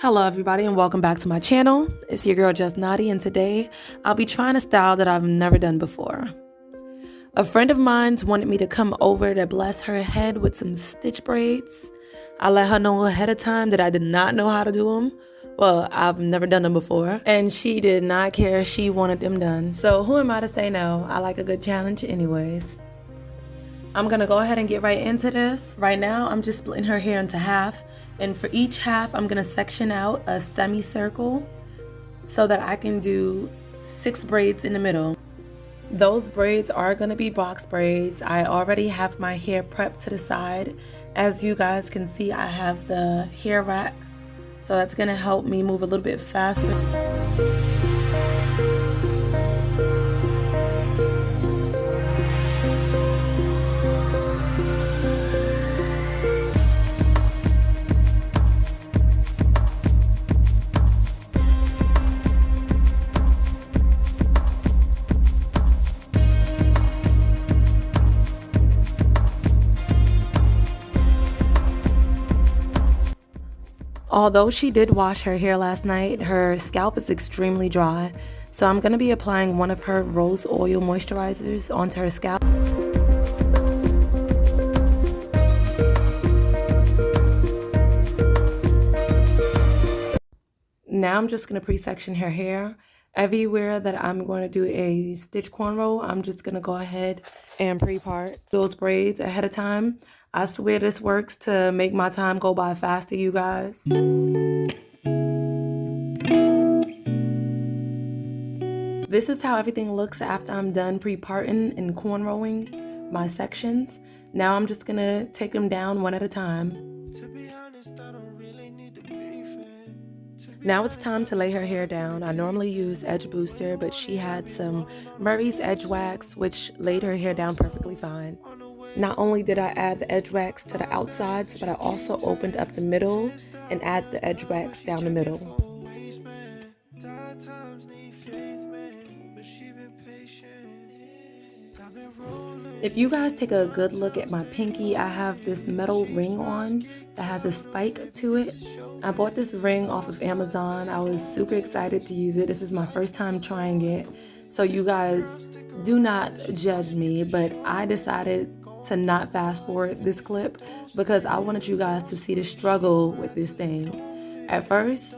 Hello everybody and welcome back to my channel. It's your girl Just Naughty, and today I'll be trying a style that I've never done before. A friend of mine's wanted me to come over to bless her head with some stitch braids. I let her know ahead of time that I did not know how to do them. Well, I've never done them before, and she did not care. She wanted them done. So who am I to say no? I like a good challenge anyways. I'm gonna go ahead and get right into this. Right now, I'm just splitting her hair into half. And for each half, I'm gonna section out a semicircle so that I can do 6 braids in the middle. Those braids are gonna be box braids. I already have my hair prepped to the side. As you guys can see, I have the hair rack. So that's gonna help me move a little bit faster. Although she did wash her hair last night, her scalp is extremely dry, so I'm going to be applying one of her rose oil moisturizers onto her scalp. Now I'm just going to pre-section her hair. Everywhere that I'm going to do a stitch cornrow, I'm just going to go ahead and pre-part those braids ahead of time. I swear this works to make my time go by faster, you guys. This is how everything looks after I'm done pre-parting and cornrowing my sections. Now I'm just gonna take them down one at a time. Now it's time to lay her hair down. I normally use Edge Booster, but she had some Murray's Edge Wax, which laid her hair down perfectly fine. Not only did I add the edge wax to the outsides, but I also opened up the middle and add the edge wax down the middle. If you guys take a good look at my pinky, I have this metal ring on that has a spike to it. I bought this ring off of Amazon. I was super excited to use it. This is my first time trying it. So you guys do not judge me, but I decided to not fast forward this clip because I wanted you guys to see the struggle with this thing. At first,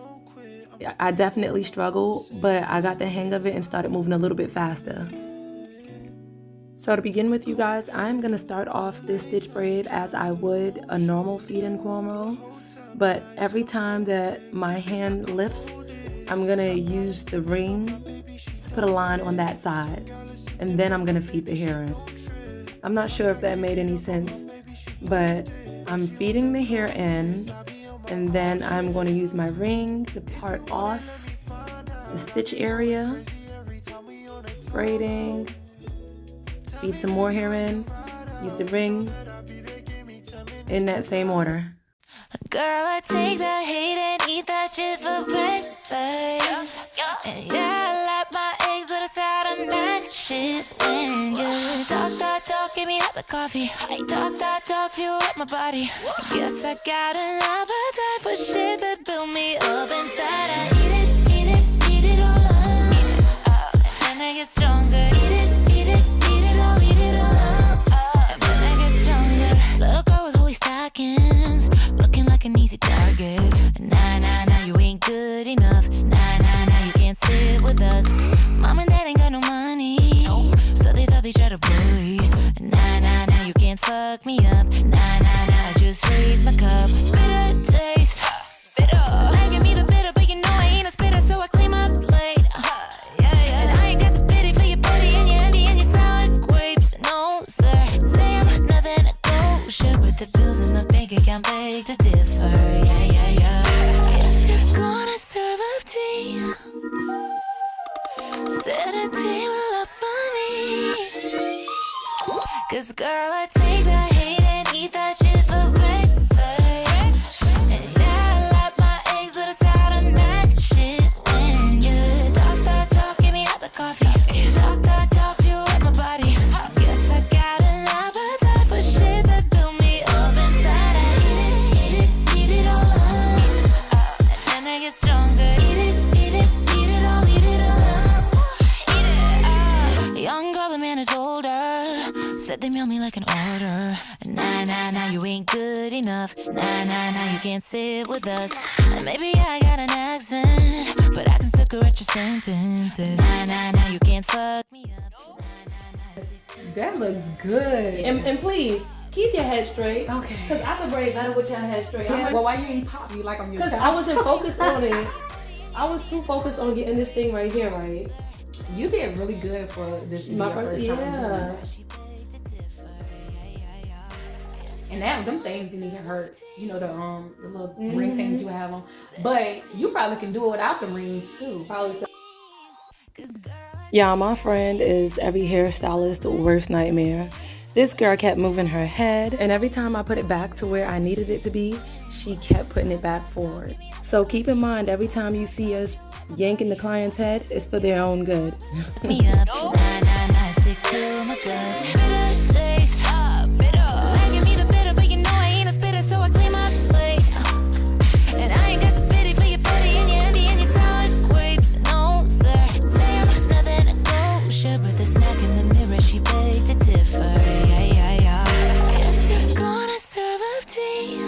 I definitely struggled, but I got the hang of it and started moving a little bit faster. So to begin with, you guys, I'm going to start off this stitch braid as I would a normal feed-in cornrow, but every time that my hand lifts, I'm going to use the ring to put a line on that side, and then I'm going to feed the hair in. I'm not sure if that made any sense, but I'm feeding the hair in, and then I'm going to use my ring to part off the stitch area, braiding, feed some more hair in, use the ring, in that same order. Girl, I take that hate and eat that shit for breakfast. And yeah, I like my eggs with a side of mac shit. And yeah, talk, give me up the coffee. Talk, fuel up my body. Guess I got an appetite for shit that build me up inside. I eat it all up. And then I get stronger. Eat it all up. And then I get stronger. Little girl with holy stockings, looking like an easy target. Nah, you ain't good enough. Nah, you can't sit with us. Mom and dad ain't got no money, so they thought they tried to bully. Nah, you can't fuck me up. Nah, I just raise my cup. Bitter taste, bitter. Life give me the bitter, but you know I ain't a spitter, so I clean my plate. And I ain't got the pity for your booty and your envy and your sour grapes. No, sir, say I'm nothing kosher, but the bills in my bank account beg to differ. Yeah. If you're gonna serve up tea, set a table up for me. 'Cause girl, I take that hate and eat that shit for breakfast. sit with us. And maybe I got an accent, but I can still correct your sentences. Nah, nah, nah, you can't fuck me up. That looks good. And please, keep your head straight. Okay. Because I could braid better with your head straight. Yeah, well, why you ain't pop you like I'm your child? Because I wasn't focused on it. I was too focused on getting this thing right here right. You did really good for this. My first, yeah. And them things didn't even hurt. You know, the little ring things you have on. But you probably can do it without the rings too. Probably so. Yeah, my friend is every hairstylist's worst nightmare. This girl kept moving her head, and every time I put it back to where I needed it to be, she kept putting it back forward. So keep in mind, every time you see us yanking the client's head, it's for their own good. Me up, nah, nah, nah, stick to my gut. Bitter taste, bitter. Like give me the bitter, but you know I ain't a spitter, so I clean my plate. And I ain't got the pity for your pity and your envy and your sour grapes. No, sir, say I'm nothing to go. Sure, but the snack in the mirror, she begged to differ. If you're gonna serve up tea,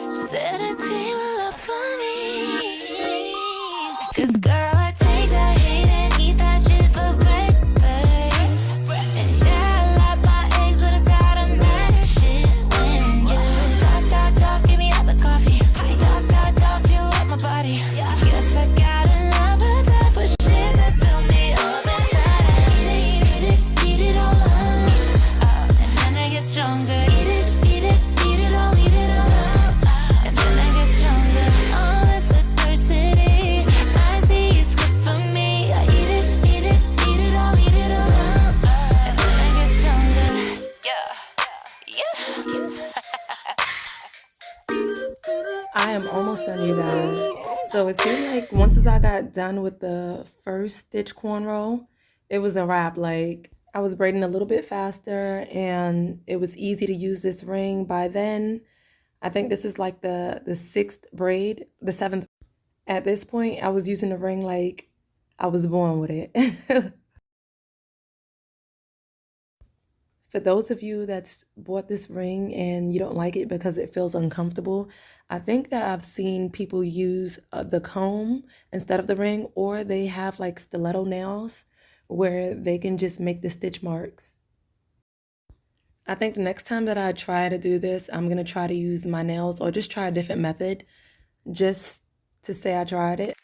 set a table up for me. 'Cause girl, I take the hate and eat that shit for breakfast. And yeah, I like my eggs with a side of mashed shit. When you talk, talk, talk, give me all the coffee. Talk, talk, talk, fill up my body. Guess I got an appetite for shit that fill me up inside. Eat it all up. And then I get stronger. Eat it all up. And then I get stronger. Oh, that's the thirsty. I see it's good for me. I eat it all up. And then I get stronger. Yeah. I am almost done, you guys. So it seemed like once I got done with the first stitch cornrow, it was a wrap. Like, I was braiding a little bit faster and it was easy to use this ring. By then, I think this is like the 6th braid, the 7th. At this point, I was using the ring like I was born with it. For those of you that's bought this ring and you don't like it because it feels uncomfortable, I think that I've seen people use the comb instead of the ring, or they have like stiletto nails where they can just make the stitch marks. I think the next time that I try to do this, I'm going to try to use my nails or just try a different method just to say I tried it.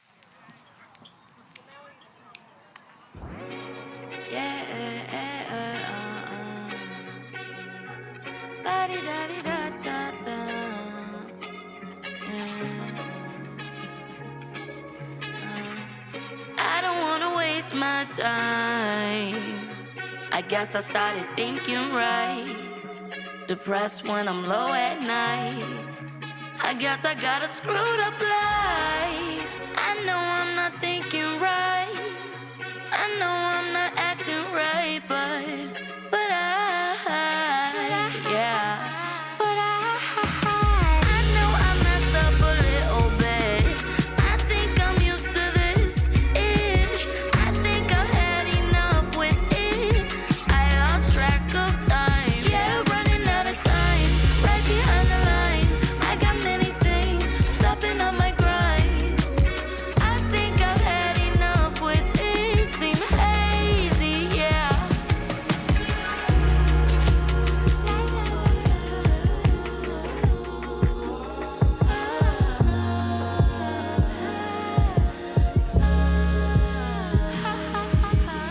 I don't wanna waste my time. I guess I started thinking right. Depressed when I'm low at night. I guess I got a screwed up life. I know I'm not thinking right. I know I'm not acting right, but I know I messed up a little bit. I think I'm used to this ish. I think I've had enough with it. I lost track of time. Yeah, running out of time. Right behind the line. I got many things stopping on my grind. I think I've had enough with it. Seem hazy, yeah.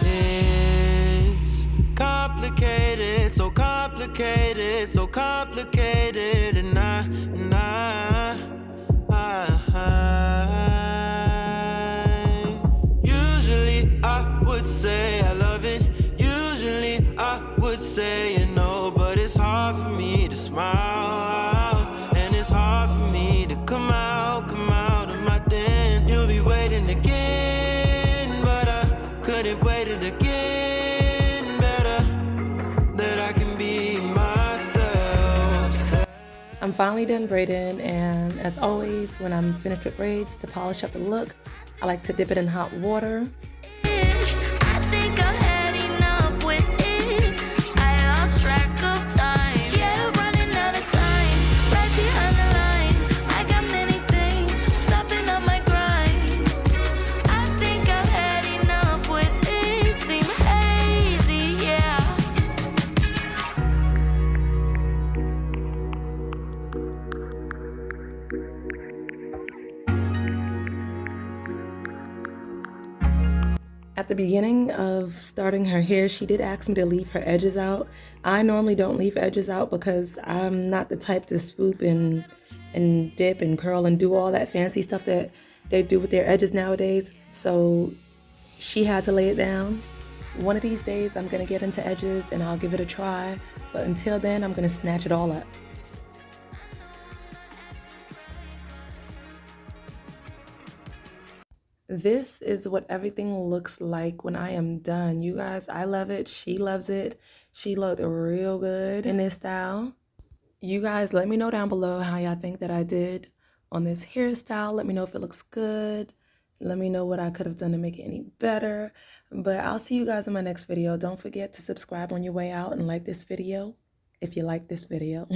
It's complicated, so complicated, so complicated, and usually I would say I love it. Usually I would say you know, but it's hard for me to smile, and it's hard for me to come out of my den. You'll be waiting again, but I couldn't wait it again. Better that I can be myself. I'm finally done braiding, and as always, when I'm finished with braids, to polish up the look, I like to dip it in hot water. I think I've had enough with it. I lost track of time. Yeah, running out of time. Right behind the line. At the beginning of starting her hair, she did ask me to leave her edges out. I normally don't leave edges out because I'm not the type to swoop and dip and curl and do all that fancy stuff that they do with their edges nowadays. So she had to lay it down. One of these days I'm gonna get into edges and I'll give it a try, but until then I'm gonna snatch it all up. This is what everything looks like when I am done. You guys, I love it. She loves it. She looked real good in this style. You guys, let me know down below how y'all think that I did on this hairstyle. Let me know if it looks good. Let me know what I could have done to make it any better. But I'll see you guys in my next video. Don't forget to subscribe on your way out and like this video if you like this video.